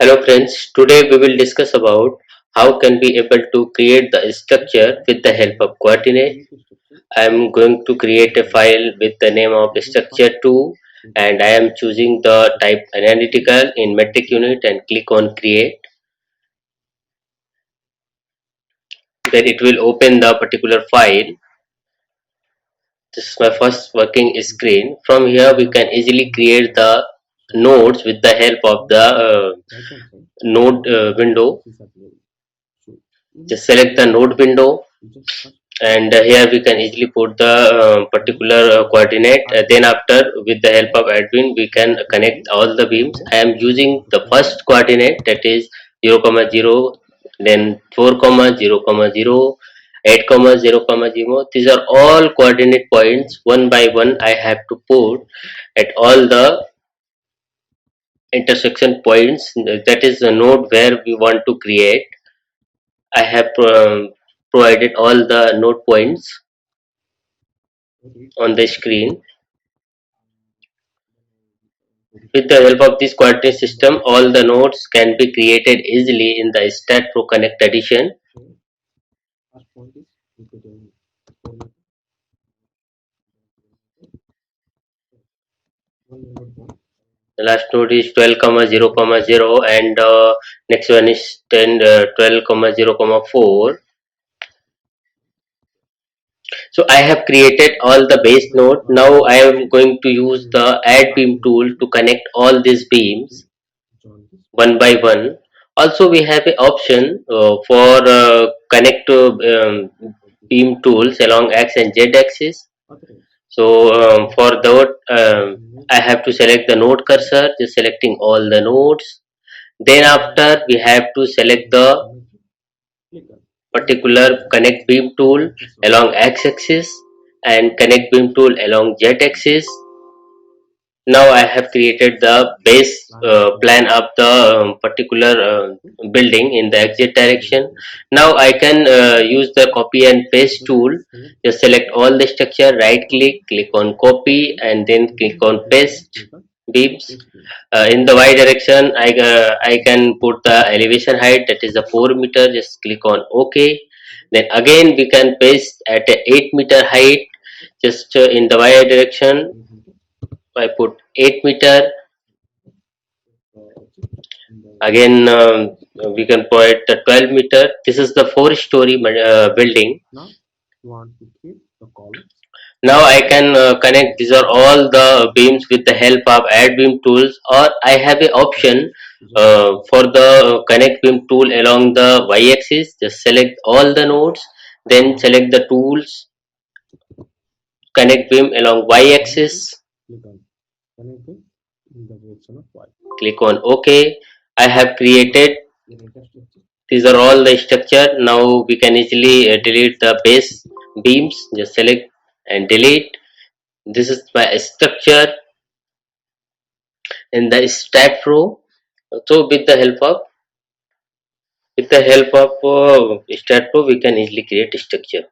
Hello friends, today we will discuss about how can we able to create the structure with the help of coordinate. I am going to create a file with the name of structure2 and I am choosing the type analytical in metric unit and click on create. Then it will open the particular file. This is my first working screen. From here we can easily create the nodes with the help of the node window. Just select the node window and here we can easily put the particular coordinate. Then after with the help of admin we can connect all the beams. I am using the first coordinate, that is 0 comma 0, then 4 comma 0 comma 0, 8 comma 0 comma 0. These are all coordinate points. One by one I have to put at all the intersection points, that is the node where we want to create. I have provided all the node points on the screen. With the help of this coordinate system, all the nodes can be created easily in the StatPro Connect edition. The last node is 12 comma 0 comma 0 and next one is 12 comma 0 comma 4. So I have created all the base node. Now I am going to use the add beam tool to connect all these beams one by one. Also we have an option for connect beam tools along x and z axis. So for that I have to select the node cursor, just selecting all the nodes. Then after we have to select the particular connect beam tool along x axis and connect beam tool along z axis. Now I have created the base plan of the particular building in the exit direction. Now I can use the copy and paste tool. Just select all the structure, right click on copy and then click on paste beams. In the y direction I can put the elevation height, that is the 4 meter. Just click on ok. Then again we can paste at a 8 meter height. Just in the y direction I put 8 meter. Again we can put the 12 meter. This is the 4 story building. Now I can connect these are all the beams with the help of add beam tools, or I have a option for the connect beam tool along the y axis. Just select all the nodes, then select the tools connect beam along y axis. Click on ok. I have created, these are all the structure. Now we can easily delete the base beams. Just select and delete. This is my structure in the StatPro. So with the help of StatPro we can easily create a structure.